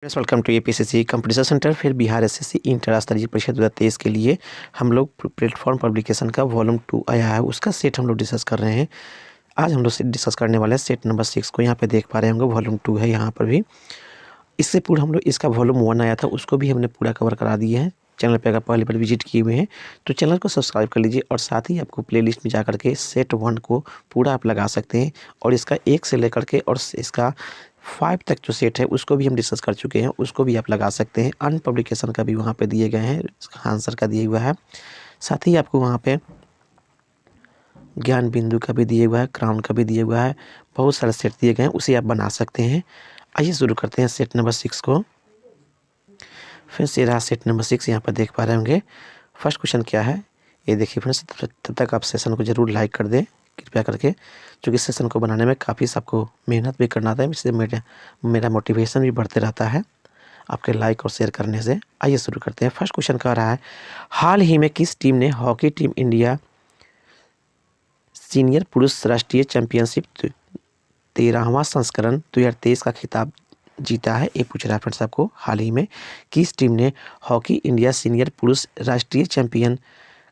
Welcome to APSC competition centre. फिर Bihar SSC inter स्तरीय परीक्षा 2023 के लिए हम लोग प्लेटफॉर्म पब्लिकेशन का वॉल्यूम 2 आया है, उसका सेट हम लोग डिस्कस कर रहे हैं। आज हम लोग डिस्कस करने वाले हैं सेट नंबर 6 को। यहाँ पे देख पा रहे होंगे वॉल्यूम 2 है यहाँ पर भी। इससे पूर्व हम लोग इसका वॉल्यूम 1 आया था, उसको भी हमने पूरा कवर करा दिया है। चैनल पे अगर पहले बार विजिट किए हुए हैं तो चैनल को सब्सक्राइब कर लीजिए, और साथ ही आपको प्लेलिस्ट में जा करके सेट 1 को पूरा आप लगा सकते हैं। और इसका 1 से लेकर के और इसका 5 तक जो सेट है उसको भी हम डिस्कस कर चुके हैं, उसको भी आप लगा सकते हैं। अन्य पब्लिकेशन का भी वहाँ पे दिए गए हैं, आंसर का दिया हुआ है। साथ ही आपको वहाँ पे ज्ञान बिंदु का भी दिया हुआ है, क्राउन का भी दिया हुआ है, बहुत सारे सेट दिए गए हैं, उसे आप बना सकते हैं। आइए शुरू करते हैं सेट नंबर 6 को। फिर से रहा सेट नंबर 6, यहाँ पर देख पा रहे होंगे। फर्स्ट क्वेश्चन क्या है ये देखिए फ्रेंड्स। तब तक आप सेशन को ज़रूर लाइक कर दें कृपया करके, क्योंकि सेशन को बनाने में काफ़ी सबको मेहनत भी करना था, इससे मेरा मोटिवेशन भी बढ़ते रहता है आपके लाइक और शेयर करने से। आइए शुरू करते हैं। फर्स्ट क्वेश्चन कह रहा है, हाल ही में किस टीम ने हॉकी टीम इंडिया सीनियर पुरुष राष्ट्रीय चैंपियनशिप 13वां संस्करण 2023 का खिताब जीता है? ये पूछ रहा है फ्रेंड्स आपको, हाल ही में किस टीम ने हॉकी इंडिया सीनियर पुरुष राष्ट्रीय चैंपियन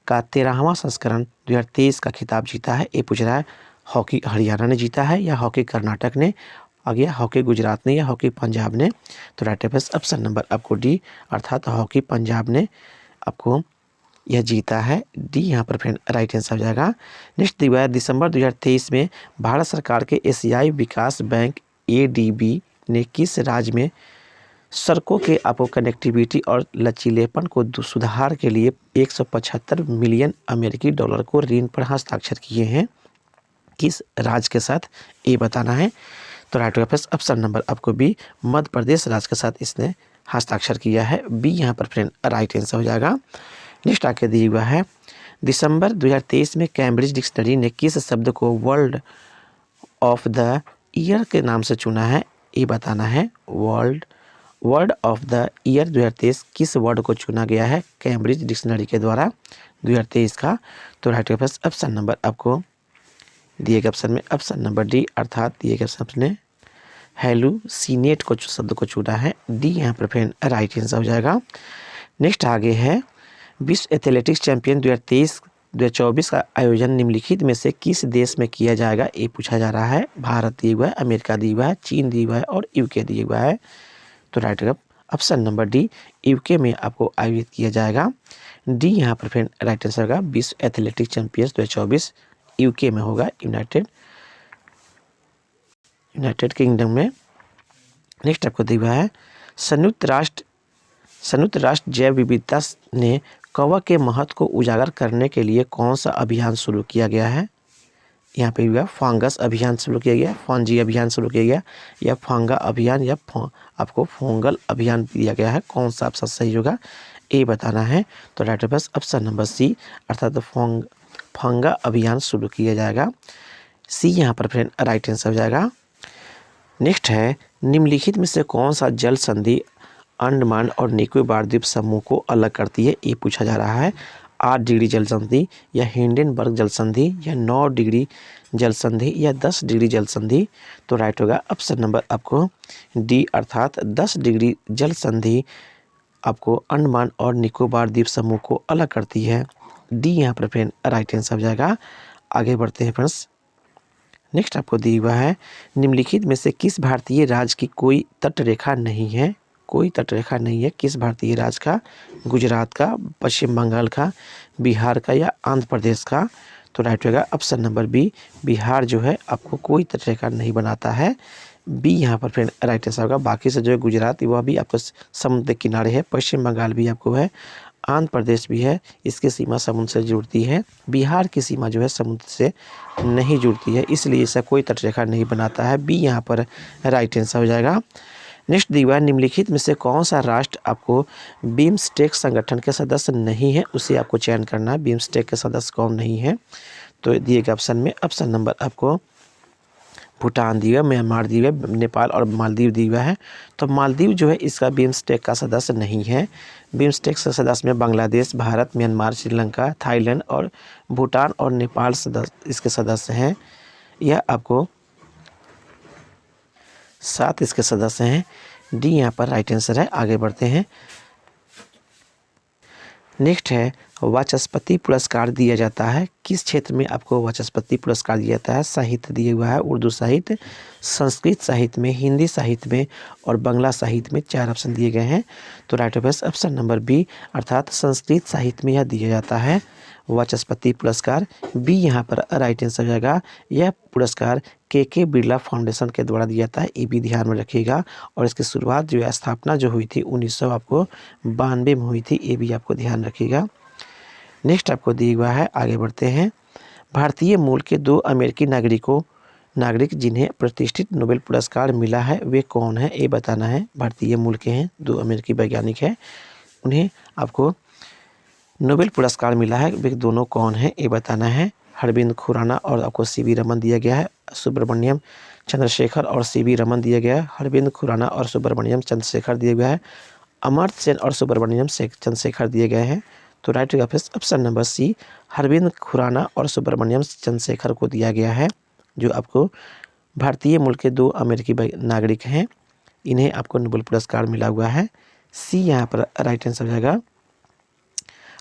का 13वां संस्करण 2023 का खिताब जीता है? ये पूछ रहा है हॉकी हरियाणा ने जीता है, या हॉकी कर्नाटक ने, आ गया हॉकी गुजरात ने, या हॉकी पंजाब ने? तो राइट ऑप्शन नंबर आपको डी, अर्थात हॉकी पंजाब ने आपको यह जीता है। डी यहाँ पर फ्रेंड राइट आंसर हो जाएगा। नेक्स्ट दिया है, दिसंबर 2023 में भारत सरकार के एशियाई विकास बैंक एडीबी ने किस राज्य में सड़कों के आपको कनेक्टिविटी और लचीलेपन को सुधार के लिए 175 मिलियन अमेरिकी डॉलर को ऋण पर हस्ताक्षर किए हैं? किस राज्य के साथ ये बताना है। तो राइट ऑप्शन नंबर आपको बी, मध्य प्रदेश राज्य के साथ इसने हस्ताक्षर किया है। बी यहाँ पर फ्रेंड राइट आंसर हो जाएगा। नेक्स्ट आके दिया हुआ है, दिसंबर 2023 में कैम्ब्रिज डिक्शनरी ने किस शब्द को वर्ल्ड ऑफ द ईयर के नाम से चुना है? ये बताना है। वर्ड ऑफ द ईयर 2023 किस वर्ड को चुना गया है कैम्ब्रिज डिक्शनरी के द्वारा 2023 का? तो राइट ऑप्शन नंबर आपको दिए गए ऑप्शन में ऑप्शन नंबर डी, अर्थात दिए गए ऑप्शन ने हेलुसिनेट को शब्द को चुना है। डी यहाँ पर फ्रेंड राइट आंसर हो जाएगा। नेक्स्ट आगे है, विश्व एथलेटिक्स चैंपियन 2023-2024 का आयोजन निम्नलिखित में से किस देश में किया जाएगा? ये पूछा जा रहा है। भारत दिया हुआ है, अमेरिका दिया हुआ है, चीन दिया हुआ है, और यूके दिया हुआ है। तो right option number D, UK में आपको आयोजित किया जाएगा। डी यहाँ पर फ्रेंड राइट आंसर होगा। विश्व एथलेटिक्स चैंपियंस 2024 यूके में होगा, यूनाइटेड किंगडम में। नेक्स्ट आपको दिया हुआ है, संयुक्त राष्ट्र जैव विविधता ने कवक के महत्व को उजागर करने के लिए कौन सा अभियान शुरू किया गया है? यहाँ पे हुआ फंगस अभियान शुरू किया गया, फंजी अभियान शुरू किया गया, या फंगा अभियान, या आपको फंगल अभियान दिया गया है? कौन सा आपका सही होगा ये बताना है। तो राइट ऑप्शन नंबर सी, अर्थात फंगा अभियान शुरू किया जाएगा। सी यहाँ पर फ्रेंड राइट आंसर हो जाएगा। नेक्स्ट है, निम्नलिखित में से कौन सा जल संधि अंडमान और निकोबार द्वीप समूह को अलग करती है? ये पूछा जा रहा है। 8 डिग्री जल संधि, या हिंडनबर्ग जल संधि, या 9 डिग्री जल संधि, या 10 डिग्री जल संधि? तो राइट होगा ऑप्शन नंबर आपको डी, अर्थात 10 डिग्री जल संधि आपको अंडमान और निकोबार द्वीप समूह को अलग करती है। डी यहाँ पर फ्रेंड राइट आंसर हो जाएगा। आगे बढ़ते हैं फ्रेंड्स। नेक्स्ट आपको दिया हुआ है, निम्नलिखित में से किस भारतीय राज्य की कोई तटरेखा नहीं है? कोई तटरेखा नहीं है किस भारतीय राज्य का? गुजरात का, पश्चिम बंगाल का, बिहार का, या आंध्र प्रदेश का? तो राइट होगा ऑप्शन नंबर बी, बिहार जो है आपको कोई तटरेखा नहीं बनाता है। बी यहाँ पर फ्रेंड राइट आंसर होगा। बाकी से जो है गुजरात वह भी आपको समुद्र के किनारे है, पश्चिम बंगाल भी आपको है, आंध्र प्रदेश भी है, इसकी सीमा समुद्र से जुड़ती है। बिहार की सीमा जो है समुद्र से नहीं जुड़ती है, इसलिए इसका कोई तटरेखा नहीं बनाता है। बी यहाँ पर राइट आंसर हो जाएगा। नेक्स्ट दिया, निम्नलिखित में से कौन सा राष्ट्र आपको बिम्स्टेक संगठन के सदस्य नहीं है? उसे आपको चयन करना है। बिम्स्टेक के सदस्य कौन नहीं है? तो दिए गए ऑप्शन में ऑप्शन नंबर आपको भूटान दिया, म्यांमार दिया, नेपाल और मालदीव दिया है। तो मालदीव जो है इसका बिम्स्टेक का सदस्य नहीं है। बिम्स्टेक के सदस्य में बांग्लादेश, भारत, म्यांमार, श्रीलंका, थाईलैंड और भूटान और नेपाल इसके सदस्य हैं। यह आपको 7 इसके सदस्य हैं। डी यहाँ पर राइट आंसर है। आगे बढ़ते हैं। नेक्स्ट है वाचस्पति पुरस्कार दिया जाता है, किस क्षेत्र में आपको वाचस्पति पुरस्कार दिया जाता है? साहित्य दिया हुआ है, उर्दू साहित्य, संस्कृत साहित्य में, हिंदी साहित्य में और बांग्ला साहित्य में। 4 ऑप्शन दिए गए हैं। तो राइट ऑप्शन नंबर बी अर्थात संस्कृत साहित्य में यह दिया जाता है वाचस्पति पुरस्कार। बी यहाँ पर राइट आंसर हो जाएगा। यह पुरस्कार के बिरला फाउंडेशन के द्वारा दिया जाता है, ये भी ध्यान में रखिएगा। और इसकी शुरुआत जो है, स्थापना जो हुई थी 1992 में हुई थी, ये भी आपको ध्यान रखिएगा। नेक्स्ट आपको दिया हुआ है, आगे बढ़ते हैं। भारतीय मूल के 2 अमेरिकी नागरिक जिन्हें प्रतिष्ठित नोबेल पुरस्कार मिला है वे कौन है, ये बताना है। भारतीय मूल के हैं, 2 अमेरिकी वैज्ञानिक हैं, उन्हें आपको नोबेल पुरस्कार मिला है, वे दोनों कौन है ये बताना है। अरविंद खुराना और आपको सी.वी. रमन दिया गया है। सुब्रमण्यम चंद्रशेखर और सी.वी. रमन दिया गया है। अरविंद खुराना और सुब्रमण्यम चंद्रशेखर दिया गया है। अमर्त्य सेन और सुब्रमण्यम चंद्रशेखर दिए गए हैं। तो right option number C Arvind Khurana और सुब्रमण्यम चंद्रशेखर को दिया गया है, जो आपको भारतीय मूल के 2 अमेरिकी नागरिक हैं, इन्हें आपको नोबेल पुरस्कार मिला हुआ है। सी यहाँ पर राइट आंसर हो जाएगा।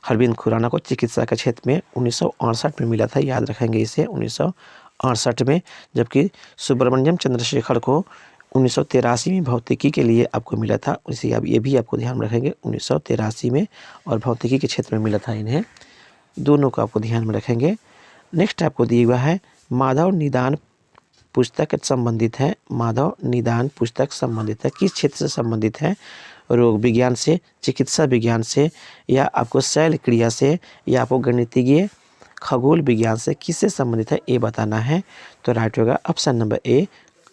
अरविंद खुराना को चिकित्सा के क्षेत्र में 1968 में मिला था, याद रखेंगे इसे, 1968 में। जबकि सुब्रमण्यम चंद्रशेखर को 1983 में भौतिकी के लिए आपको मिला था। इसे अब ये भी आपको ध्यान रखेंगे, 1983 में, और भौतिकी के क्षेत्र में मिला था इन्हें। दोनों को आपको ध्यान में रखेंगे। नेक्स्ट आपको दिया हुआ है माधव निदान पुस्तक संबंधित है। माधव निदान पुस्तक संबंधित है, किस क्षेत्र से संबंधित है? रोग विज्ञान से, चिकित्सा विज्ञान से, या आपको शैल क्रिया से, या आपको गणितीय खगोल विज्ञान से, किससे संबंधित है ये बताना है। तो राइट होगा ऑप्शन नंबर ए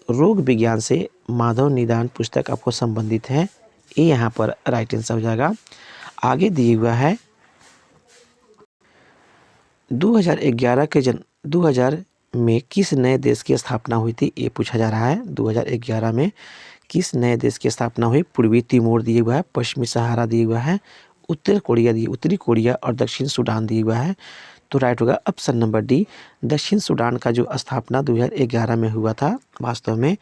रोग विज्ञान से माधव निदान पुस्तक आपको संबंधित है, ये यहाँ पर राइट आंसर हो जाएगा। आगे दिया हुआ है 2000 में किस नए देश की स्थापना हुई थी, ये पूछा जा रहा है। 2011 में किस नए देश की स्थापना हुई? पूर्वी तिमोर दिया हुआ है, पश्चिमी सहारा दिया हुआ है, उत्तरी कोरिया और दक्षिण सूडान दिया हुआ है। तो राइट होगा ऑप्शन नंबर डी दक्षिण सूडान का जो स्थापना 2011 में हुआ था। वास्तव में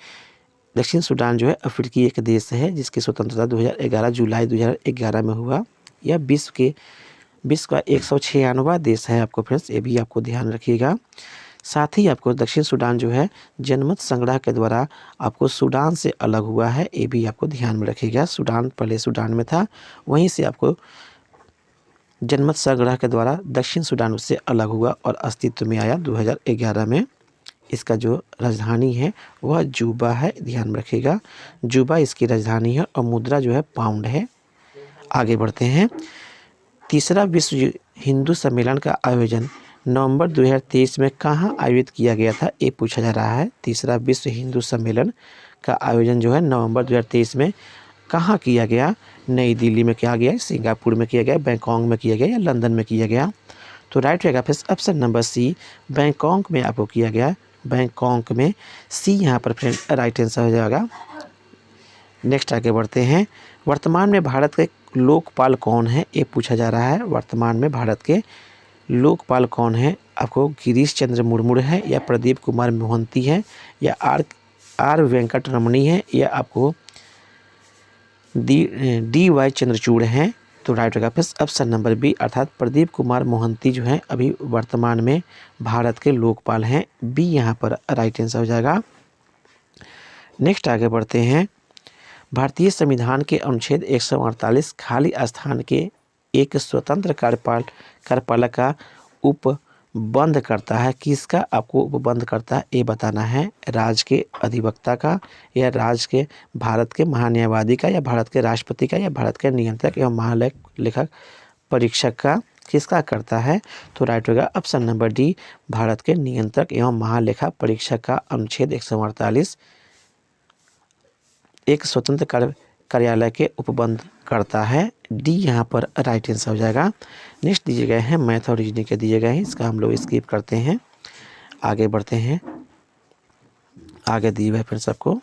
दक्षिण सूडान जो है अफ्रीकी एक देश है, जिसकी स्वतंत्रता 2011 जुलाई 2011 में हुआ। यह विश्व का 196वां देश है आपको फ्रेंड्स, ये भी आपको ध्यान रखिएगा। साथ ही आपको दक्षिण सूडान जो है जनमत संग्रह के द्वारा आपको सूडान से अलग हुआ है, ये भी आपको ध्यान में रखिएगा। सूडान पहले सूडान में था, वहीं से आपको जनमत संग्रह के द्वारा दक्षिण सूडान से अलग हुआ और अस्तित्व में आया 2011 में। इसका जो राजधानी है वह जूबा है, ध्यान में रखिएगा, जूबा इसकी राजधानी है और मुद्रा जो है पाउंड है। आगे बढ़ते हैं। तीसरा विश्व हिंदू सम्मेलन का आयोजन नवंबर 2023 में कहाँ आयोजित किया गया था, ये पूछा जा रहा है। तीसरा विश्व हिंदू सम्मेलन का आयोजन जो है नवंबर 2023 में कहाँ किया गया? नई दिल्ली में किया गया, सिंगापुर में किया गया, बैंकॉक में किया गया, या लंदन में किया गया? तो राइट रहेगा फिर ऑप्शन नंबर सी बैंकॉक में आपको किया गया, बैंकॉक में। सी यहाँ पर फ्रेंड राइट आंसर हो जाएगा। नेक्स्ट आगे बढ़ते हैं। वर्तमान में भारत के लोकपाल कौन है, ये पूछा जा रहा है। वर्तमान में भारत के लोकपाल कौन है? आपको गिरीश चंद्र मुर्मू है, या प्रदीप कुमार मोहंती है, या आर वेंकट रमणी है, या आपको डी.वाई. चंद्रचूड़ हैं। तो राइट होगा फिर ऑप्शन नंबर बी अर्थात प्रदीप कुमार मोहंती जो हैं अभी वर्तमान में भारत के लोकपाल हैं। बी यहाँ पर राइट आंसर हो जाएगा। नेक्स्ट आगे बढ़ते हैं। भारतीय संविधान के अनुच्छेद 148 खाली स्थान के एक स्वतंत्र कार्यपालक का उपबंध करता है, किसका आपको उपबंध करता है ये बताना है। राज्य के अधिवक्ता का, या राज्य के भारत के महान्यायवादी का, या भारत के राष्ट्रपति का, या भारत के नियंत्रक एवं महालेखक परीक्षक का, किसका करता है? तो राइट होगा ऑप्शन नंबर डी भारत के नियंत्रक एवं महालेखा परीक्षक का अनुच्छेद 148 एक स्वतंत्र कार्यालय के उपबंध करता है। डी यहाँ पर राइट आंसर हो जाएगा। नेक्स्ट दिए गए हैं मैथ और रीजनिंग के दिए गए हैं, इसका हम लोग स्किप करते हैं, आगे बढ़ते हैं। आगे दिए हुए फिर सबको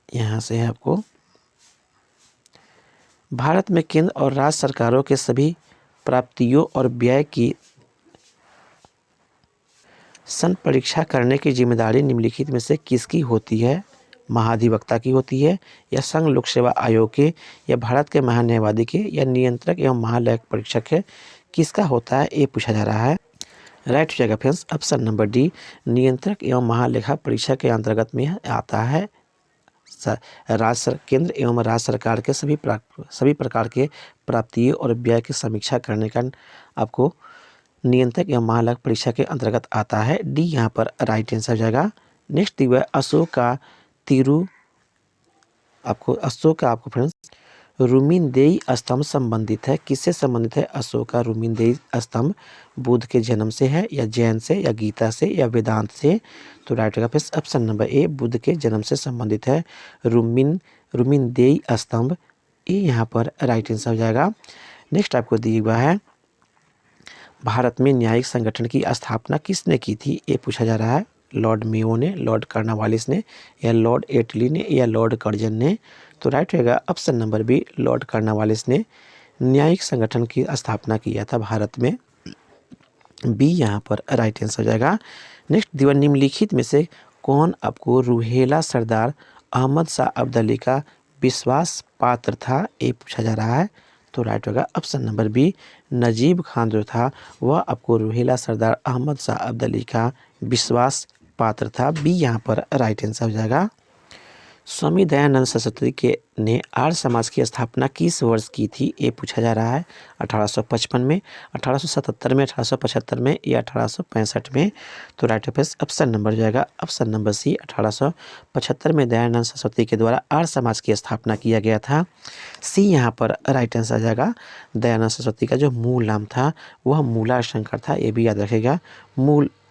यहाँ से है आपको भारत में केंद्र और राज्य सरकारों के सभी प्राप्तियों और व्यय की संपरीक्षा करने की जिम्मेदारी निम्नलिखित में से किसकी होती है? महाधिवक्ता की होती है, या संघ लोक सेवा आयोग के, या भारत के महान्यायवादी के, या नियंत्रक एवं महालेखा परीक्षक है, किसका होता है ये पूछा जा रहा है। राइट हो जाएगा फ्रेंड्स ऑप्शन नंबर डी, नियंत्रक एवं महालेखा परीक्षक के अंतर्गत में आता है केंद्र एवं राज्य सरकार के सभी प्रकार के प्राप्तियों और व्यय की समीक्षा करने का आपको नियंत्रक एवं महालेखा परीक्षा के अंतर्गत आता है। डी यहाँ पर राइट आंसर हो जाएगा। नेक्स्ट दिया अशोक का आपको फ्रेंड्स रुमिनदेई स्तंभ संबंधित है, किससे संबंधित है। अशोक का रुमिनदेई स्तंभ बुद्ध के जन्म से है, या जैन से, या गीता से, या वेदांत से। तो राइट होगा फिर ऑप्शन नंबर ए, बुद्ध के जन्म से संबंधित है रुमिनदेई स्तंभ, ये यहाँ पर राइट आंसर हो जाएगा। नेक्स्ट आपको दिया हुआ है भारत में न्यायिक संगठन की स्थापना किसने की थी, ये पूछा जा रहा है। लॉर्ड मेयो ने, लॉर्ड कर्नवालिस ने, या लॉर्ड एटली ने, या लॉर्ड कर्जन ने। तो राइट रहेगा option number B, Lord Cornwallis ने न्यायिक संगठन की स्थापना किया था भारत में। बी यहाँ पर राइट आंसर हो जाएगा। नेक्स्ट दिया निम्नलिखित में से कौन आपको रुहेला सरदार अहमद शाह अब्दाली का विश्वास पात्र था, ये पूछा जा रहा है। तो राइट होगा option number B, Najib Khan जो था वह आपको रुहेला सरदार अहमद शाह अब्दाली का विश्वास पात्र था। बी यहाँ पर राइट आंसर हो जाएगा। स्वामी दयानंद सरस्वती ने आर्य समाज की स्थापना किस वर्ष की थी, ये पूछा जा रहा है। 1855 में, 1877 में, 1875 में, या 1865 में। तो राइट ऑप्शन नंबर हो जाएगा ऑप्शन नंबर सी, 1875 में दयानंद सरस्वती के द्वारा आर्य समाज की स्थापना किया गया था। सी यहाँ पर राइट आंसर आ जाएगा। दयानंद सरस्वती का जो मूल नाम था वह मूला शंकर था, ये भी याद रखेगा।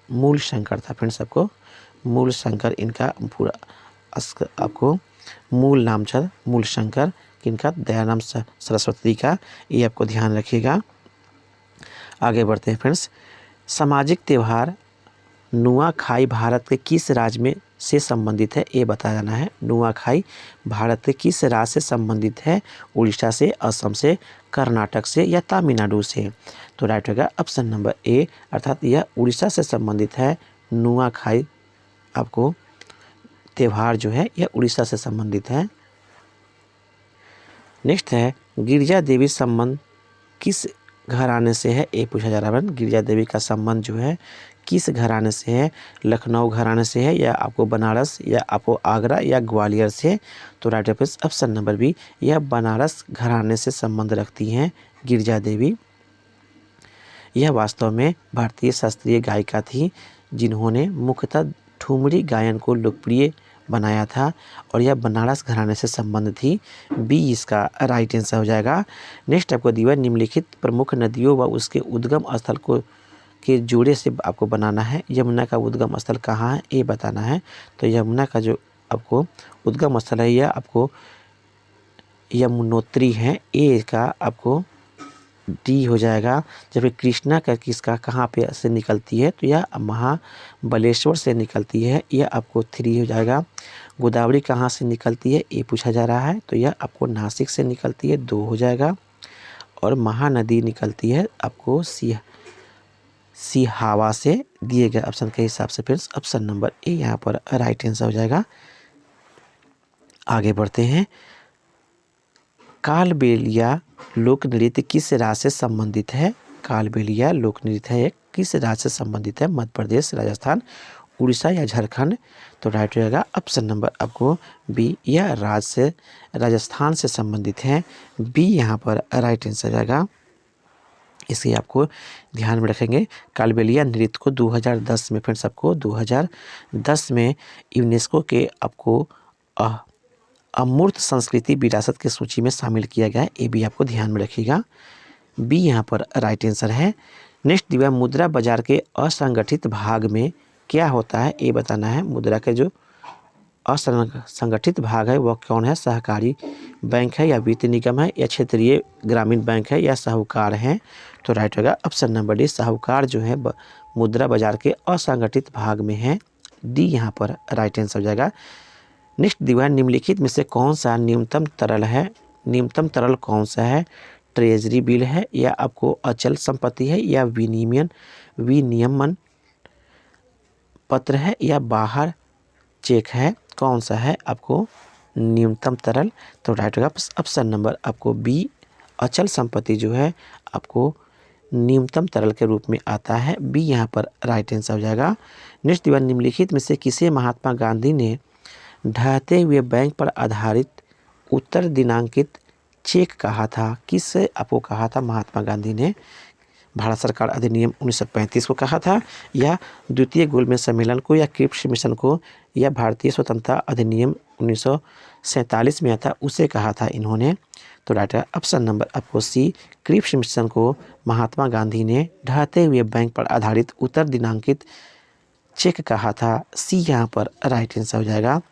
मूल शंकर था फ्रेंड्स, आपको मूल शंकर इनका पूरा आपको मूल नाम था मूल शंकर किनका, दयानंद सरस्वती का, ये आपको ध्यान रखिएगा। आगे बढ़ते हैं फ्रेंड्स। सामाजिक त्यौहार नुआखाई भारत के किस राज्य में से संबंधित है, ये बताया जाना है। नुआखाई भारत के किस राज्य से संबंधित है, उड़ीसा से, असम से, कर्नाटक से, या तमिलनाडु से। तो राइट होगा ऑप्शन नंबर ए, अर्थात यह उड़ीसा से संबंधित है। नुआखाई आपको त्यौहार जो है यह उड़ीसा से संबंधित है। नेक्स्ट है गिरिजा देवी संबंध किस घराने से है, ये पूछा जा रहा है। गिरिजा देवी का संबंध जो है किस घराने से है, लखनऊ घराने से है, या आपको बनारस, या आपको आगरा, या ग्वालियर से। तो राइट ऑप्शन नंबर बी, यह बनारस घराने से संबंध रखती हैं गिरिजा देवी। यह वास्तव में भारतीय शास्त्रीय गायिका थी जिन्होंने मुख्यतः ठुमरी गायन को लोकप्रिय बनाया था, और यह बनारस घराने से संबंध थी। बी इसका राइट आंसर हो जाएगा। नेक्स्ट आपको दिया निम्नलिखित प्रमुख नदियों व उसके उद्गम स्थल को के जोड़े से आपको बनाना है। यमुना का उद्गम स्थल कहाँ है, ये बताना है। तो यमुना का जो आपको उद्गम स्थल है यह आपको यमुनोत्री है, ए का आपको डी हो जाएगा। जब कृष्णा का किसका कहाँ पे से निकलती है, तो यह महाबलेश्वर से निकलती है, यह आपको 3 हो जाएगा। गोदावरी कहाँ से निकलती है, ये पूछा जा रहा है। तो यह आपको नासिक से निकलती है, 2 हो जाएगा। और महानदी निकलती है आपको सिहावा से, दिए गए ऑप्शन के हिसाब से फिर ऑप्शन नंबर ए यहाँ पर राइट आंसर हो जाएगा। आगे बढ़ते हैं। कालबेलिया लोक नृत्य किस राज्य से संबंधित है। कालबेलिया लोक नृत्य है किस राज्य से संबंधित है, मध्य प्रदेश, राजस्थान, उड़ीसा, या झारखंड। तो राइट हो जाएगा ऑप्शन नंबर आपको बी, यह राज्य से राजस्थान से संबंधित है। बी यहाँ पर राइट आंसर जाएगा। इसे आपको ध्यान में रखेंगे। कालबेलिया नृत्य को 2010 में फ्रेंड्स आपको 2010 में यूनेस्को के आपको अमूर्त संस्कृति विरासत की सूची में शामिल किया गया है, ये भी आपको ध्यान में रखिएगा। बी यहाँ पर राइट आंसर है। नेक्स्ट दिया मुद्रा बाजार के असंगठित भाग में क्या होता है, ये बताना है। मुद्रा के जो असंगठित भाग है वह कौन है, सहकारी बैंक है, या वित्त निगम है, या क्षेत्रीय ग्रामीण बैंक है, या साहूकार है। तो राइट होगा ऑप्शन नंबर डी, साहूकार जो है मुद्रा बाजार के असंगठित भाग में है। डी यहाँ पर राइट आंसर हो जाएगा। नेक्स्ट दिया निम्नलिखित में से कौन सा न्यूनतम तरल है, न्यूनतम तरल कौन सा है, ट्रेजरी बिल है, या आपको अचल संपत्ति है, या विनियमन पत्र है, या बाहर चेक है। कौन सा है आपको न्यूनतम तरल? तो राइट होगा ऑप्शन नंबर आपको बी, अचल संपत्ति जो है आपको न्यूनतम तरल के रूप में आता है। बी यहाँ पर राइट आंसर हो जाएगा। नेक्स्ट दीवार निम्नलिखित में से किसे महात्मा गांधी ने ढहते हुए बैंक पर आधारित उत्तर दिनांकित चेक कहा था? किससे आपको कहा था महात्मा गांधी ने? भारत सरकार अधिनियम 1935 को कहा था, या द्वितीय गोलमेज सम्मेलन को, या क्रिप्स मिशन को, या भारतीय स्वतंत्रता अधिनियम 1947 में आता उसे कहा था इन्होंने? तो राइट है ऑप्शन नंबर आपको सी, क्रिप्स मिशन को महात्मा गांधी ने ढहते हुए बैंक पर आधारित उत्तर दिनांकित चेक कहा था। सी यहाँ पर राइट आंसर हो जाएगा।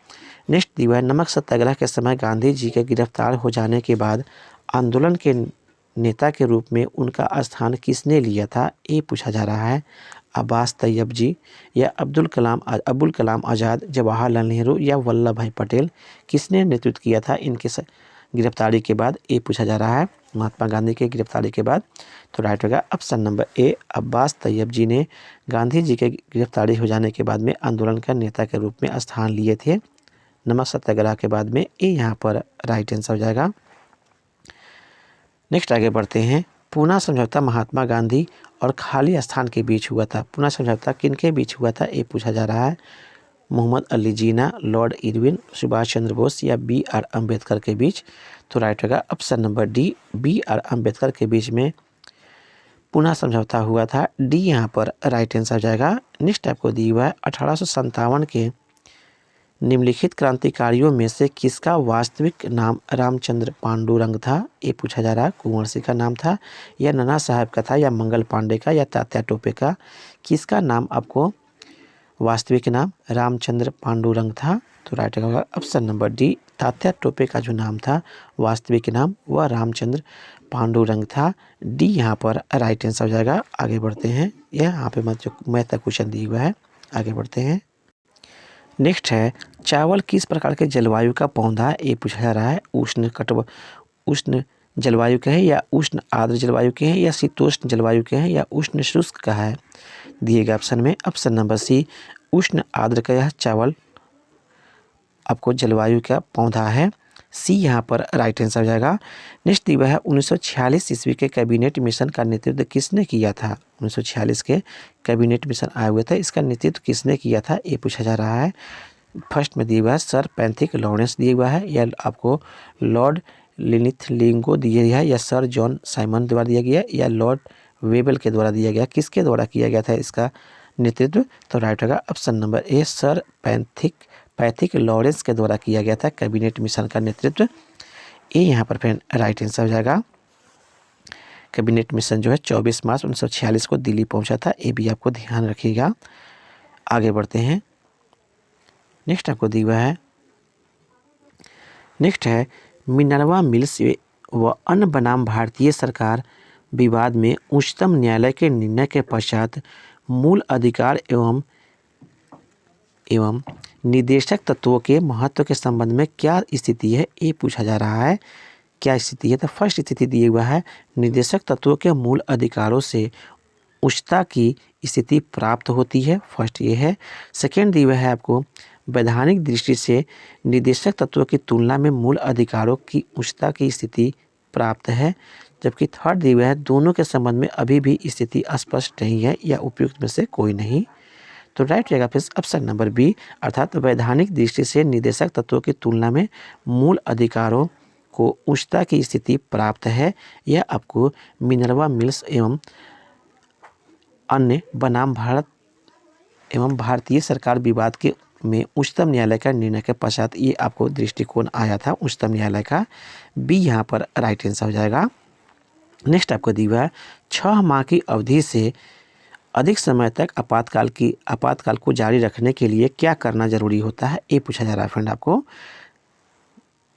नेक्स्ट दीवार नमक सत्याग्रह के समय गांधी जी के गिरफ्तार हो जाने के बाद आंदोलन के नेता के रूप में उनका स्थान किसने लिया था? ये पूछा जा रहा है। अब्बास तैयब जी, या अब्दुल कलाम आज़ाद, जवाहरलाल नेहरू, या वल्लभ भाई पटेल, किसने नेतृत्व किया था इनके गिरफ्तारी के बाद? ये पूछा जा रहा है महात्मा गांधी के गिरफ्तारी के बाद। तो राइट होगा option number A, Abbas Tyabji ने गांधी जी के गिरफ्तारी हो जाने के बाद में आंदोलन का नेता के रूप में स्थान लिए थे नमक सत्याग्रह के बाद में। ये यहाँ पर राइट आंसर हो जाएगा। नेक्स्ट आगे बढ़ते हैं। पूना समझौता महात्मा गांधी और खाली स्थान के बीच हुआ था। पूना समझौता किन के बीच हुआ था? ये पूछा जा रहा है। मोहम्मद अली जिन्ना, लॉर्ड इरविन, सुभाष चंद्र बोस, या बी आर अम्बेडकर के बीच? तो राइट होगा option number D, B R Ambedkar के बीच में पूना समझौता हुआ था। डी यहाँ पर राइट आंसर हो जाएगा। नेक्स्ट आपको दी हुआ है 1857 के निम्नलिखित क्रांतिकारियों में से किसका वास्तविक नाम रामचंद्र पांडुरंग था? ये पूछा जा रहा है। कुंवर सिंह का नाम था, या नाना साहब का था, या मंगल पांडे का, या तात्या टोपे का? किसका नाम आपको वास्तविक नाम रामचंद्र पांडुरंग था? तो राइट होगा option number D, Tatya Tope का जो नाम था वास्तविक नाम वह रामचंद्र पांडुरंग था। डी यहाँ पर राइट आंसर हो जाएगा। आगे बढ़ते हैं। यहाँ पे मैथ का क्वेश्चन दिया हुआ है, आगे बढ़ते हैं। नेक्स्ट है चावल किस प्रकार के जलवायु का पौधा है? ये पूछा जा रहा है। उष्ण जलवायु के हैं, या उष्ण आर्द्र जलवायु के हैं, या शीतोष्ण जलवायु के हैं, या उष्ण शुष्क का है? दिएगा ऑप्शन में ऑप्शन नंबर सी, उष्ण आर्द्र का यह चावल आपको जलवायु का पौधा है। सी यहाँ पर राइट आंसर हो जाएगा। नेक्स्ट दिया है 1946 ईस्वी के कैबिनेट मिशन का नेतृत्व किसने किया था? 1946 के कैबिनेट मिशन आए हुए थे, इसका नेतृत्व किसने किया था? ये पूछा जा रहा है। फर्स्ट में दिया हुआ है सर पैंथिक लॉरेंस दिया हुआ है, या आपको लॉर्ड लिनिथलिंगो दिया गया है, या सर जॉन साइमन द्वारा दिया गया, या लॉर्ड वेबल के द्वारा दिया गया? किसके द्वारा किया गया था इसका नेतृत्व? तो राइट होगा ऑप्शन नंबर ए, सर पैथिक लॉरेंस के द्वारा किया गया था कैबिनेट मिशन का नेतृत्व। ये यहाँ पर फिर राइट आंसर हो जाएगा। कैबिनेट मिशन जो है 24 मार्च 1946 को दिल्ली पहुंचा था, ये भी आपको ध्यान रखिएगा। आगे बढ़ते हैं। नेक्स्ट आपको दिया हुआ है, नेक्स्ट है मिनर्वा मिल्स व अन्य बनाम भारतीय सरकार विवाद में उच्चतम न्यायालय के निर्णय के पश्चात मूल अधिकार एवं निदेशक तत्वों के महत्व के संबंध में क्या स्थिति है? ये पूछा जा रहा है। क्या स्थिति है? तो फर्स्ट स्थिति दिया हुआ है निदेशक तत्वों के मूल अधिकारों से उच्चता की स्थिति प्राप्त होती है, फर्स्ट ये है। सेकेंड दिया हुआ है आपको वैधानिक दृष्टि से निदेशक तत्वों की तुलना में मूल अधिकारों की उच्चता की स्थिति प्राप्त है। जबकि थर्ड दिया हुआ है दोनों के संबंध में अभी भी स्थिति स्पष्ट नहीं है, या उपयुक्त में से कोई नहीं। तो राइट रहेगा फिर ऑप्शन नंबर बी, अर्थात वैधानिक दृष्टि से निदेशक तत्वों की तुलना में मूल अधिकारों को उच्चता की स्थिति प्राप्त है। यह आपको मिनर्वा मिल्स एवं अन्य बनाम भारत एवं भारतीय सरकार विवाद के में उच्चतम न्यायालय का निर्णय के पश्चात ये आपको दृष्टिकोण आया था उच्चतम न्यायालय का। बी यहाँ पर राइट आंसर हो जाएगा। नेक्स्ट आपको दिया है 6 माह की अवधि से अधिक समय तक आपातकाल को जारी रखने के लिए क्या करना जरूरी होता है? ये पूछा जा रहा है फ्रेंड आपको।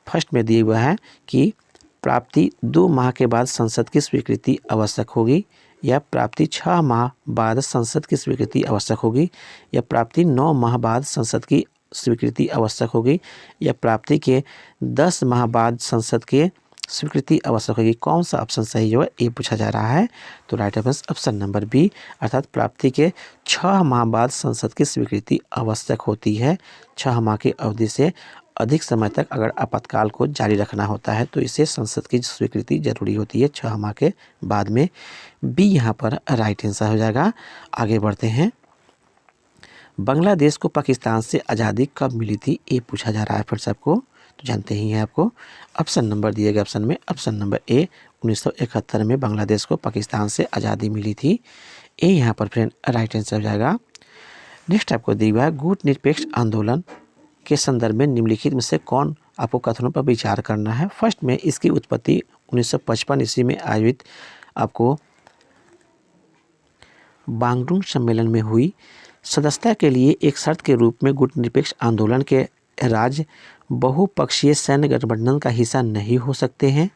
फर्स्ट में दिया हुआ है कि प्राप्ति 2 माह के बाद संसद की स्वीकृति आवश्यक होगी, या प्राप्ति 6 माह बाद संसद की स्वीकृति आवश्यक होगी, या प्राप्ति 9 माह बाद संसद की स्वीकृति आवश्यक होगी, या प्राप्ति के 10 माह बाद संसद के स्वीकृति आवश्यक होगी। कौन सा ऑप्शन सही होगा ये पूछा जा रहा है। तो right answer option number B, अर्थात प्राप्ति के 6 माह बाद संसद की स्वीकृति आवश्यक होती है। 6 माह की अवधि से अधिक समय तक अगर आपातकाल को जारी रखना होता है तो इसे संसद की स्वीकृति जरूरी होती है 6 माह के बाद में। बी यहाँ पर राइट आंसर हो जाएगा। आगे बढ़ते हैं। बांग्लादेश को पाकिस्तान से आज़ादी कब मिली थी ये पूछा जा रहा है फिर से आपको, तो जानते ही हैं आपको। ऑप्शन नंबर दिए गए ऑप्शन में ऑप्शन नंबर ए 1971 में बांग्लादेश को पाकिस्तान से आज़ादी मिली थी। ए यहाँ पर फ्रेंड राइट आंसर हो जाएगा। नेक्स्ट आपको दिया हुआ है गुट निरपेक्ष आंदोलन के संदर्भ में निम्नलिखित में से कौन आपको कथनों पर विचार करना है। फर्स्ट में इसकी उत्पत्ति 1955 ईस्वी में आयोजित आपको बांगडुंग सम्मेलन में हुई। सदस्यता के लिए एक शर्त के रूप में गुट निरपेक्ष आंदोलन के राज्य बहुपक्षीय सैन्य गठबंधन का हिस्सा नहीं हो सकते हैं।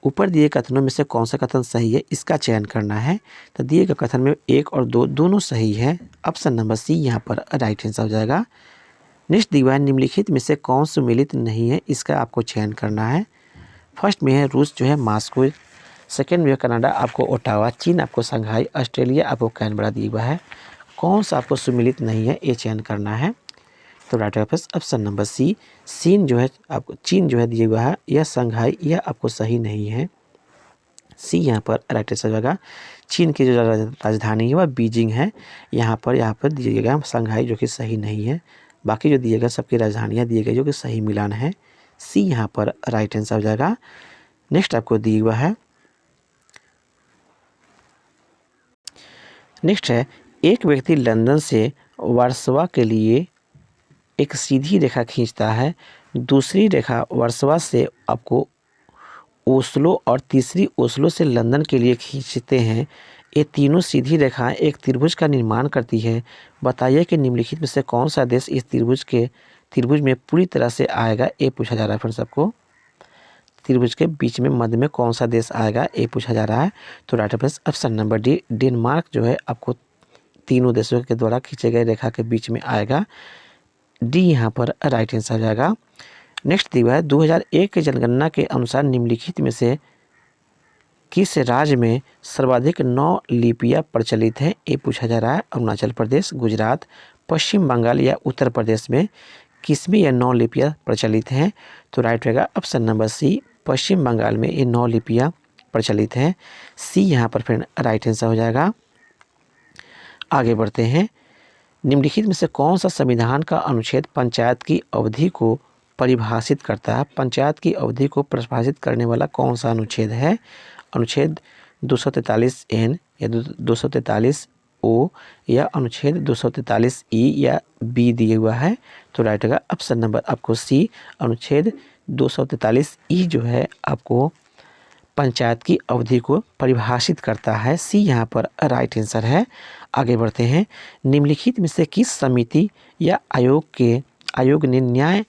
ऊपर दिए कथनों में से कौन सा कथन सही है इसका चयन करना है। तो दिए गए कथन में 1 और 2 दोनों सही है। ऑप्शन नंबर सी यहाँ पर राइट आंसर हो जाएगा। नेक्स्ट दिया है निम्नलिखित में से कौन सुमेलित नहीं है इसका आपको चयन करना है। फर्स्ट में है रूस जो है मास्को, सेकेंड में कनाडा आपको ओटावा, चीन आपको शंघाई, ऑस्ट्रेलिया आपको कैनबरा दिया हुआ है। कौन सा आपको सुमेलित नहीं है ये चयन करना है। तो right answer option number C, चीन जो है आपको चीन जो है दिया हुआ है यह शंघाई यह आपको सही नहीं है। सी यहाँ पर राइट आंसर होगा। चीन की जो राजधानी है वह बीजिंग है। यहाँ पर दिएगा शंघाई जो कि सही नहीं है। बाकी जो दिएगा सबकी राजधानियाँ दिए गई जो कि सही मिलान है। सी यहाँ पर राइट आंसर हो जाएगा। नेक्स्ट आपको दिया हुआ है, नेक्स्ट है एक व्यक्ति लंदन से वार्सवा के लिए एक सीधी रेखा खींचता है, दूसरी रेखा वार्सवा से आपको ओस्लो और तीसरी ओस्लो से लंदन के लिए खींचते हैं। ये तीनों सीधी रेखाएं एक त्रिभुज का निर्माण करती है। बताइए कि निम्नलिखित में से कौन सा देश इस त्रिभुज में पूरी तरह से आएगा ये पूछा जा रहा है फ्रेंड्स आपको। त्रिभुज के बीच में मध्य में कौन सा देश आएगा ये पूछा जा रहा है। तो right answer option number D, Denmark जो है आपको तीनों देशों के द्वारा खींचे गए रेखा के बीच में आएगा। डी यहाँ पर राइट आंसर हो जाएगा। नेक्स्ट दिया है 2001 की जनगणना के अनुसार निम्नलिखित में से किस राज्य में सर्वाधिक 9 लिपियाँ प्रचलित हैं ये पूछा जा रहा है। अरुणाचल प्रदेश, गुजरात, पश्चिम बंगाल या उत्तर प्रदेश में किसमें यह 9 लिपियाँ प्रचलित हैं। तो राइट रहेगा ऑप्शन नंबर सी, पश्चिम बंगाल में ये 9 लिपियाँ प्रचलित हैं। सी यहाँ पर फिर राइट आंसर हो जाएगा। आगे बढ़ते हैं। निम्नलिखित में से कौन सा संविधान का अनुच्छेद पंचायत की अवधि को परिभाषित करता है। पंचायत की अवधि को परिभाषित करने वाला कौन सा अनुच्छेद है। अनुच्छेद 243N या 243O या अनुच्छेद 243E या बी दिया हुआ है। तो राइट होगा ऑप्शन नंबर आपको सी, अनुच्छेद 243E जो है आपको पंचायत की अवधि को परिभाषित करता है। सी यहाँ पर राइट आंसर है। आगे बढ़ते हैं। निम्नलिखित में से किस समिति या आयोग ने न्याय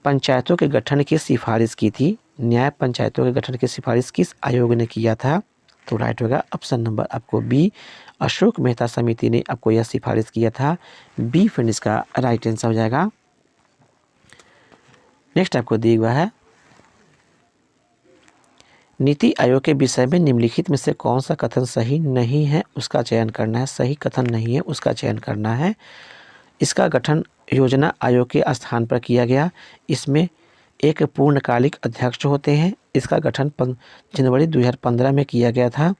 पंचायतों के गठन की सिफारिश की थी। न्याय पंचायतों के गठन की सिफारिश किस आयोग ने किया था। तो राइट होगा ऑप्शन नंबर आपको बी, अशोक मेहता समिति ने आपको यह सिफारिश किया था। बी फ्रेंड इसका राइट आंसर हो जाएगा। नेक्स्ट आपको दिया हुआ है नीति आयोग के विषय में निम्नलिखित में से कौन सा कथन सही नहीं है उसका चयन करना है। सही कथन नहीं है उसका चयन करना है। इसका गठन योजना आयोग के स्थान पर किया गया। इसमें एक पूर्णकालिक अध्यक्ष होते हैं। इसका गठन जनवरी 2015 में किया गया था।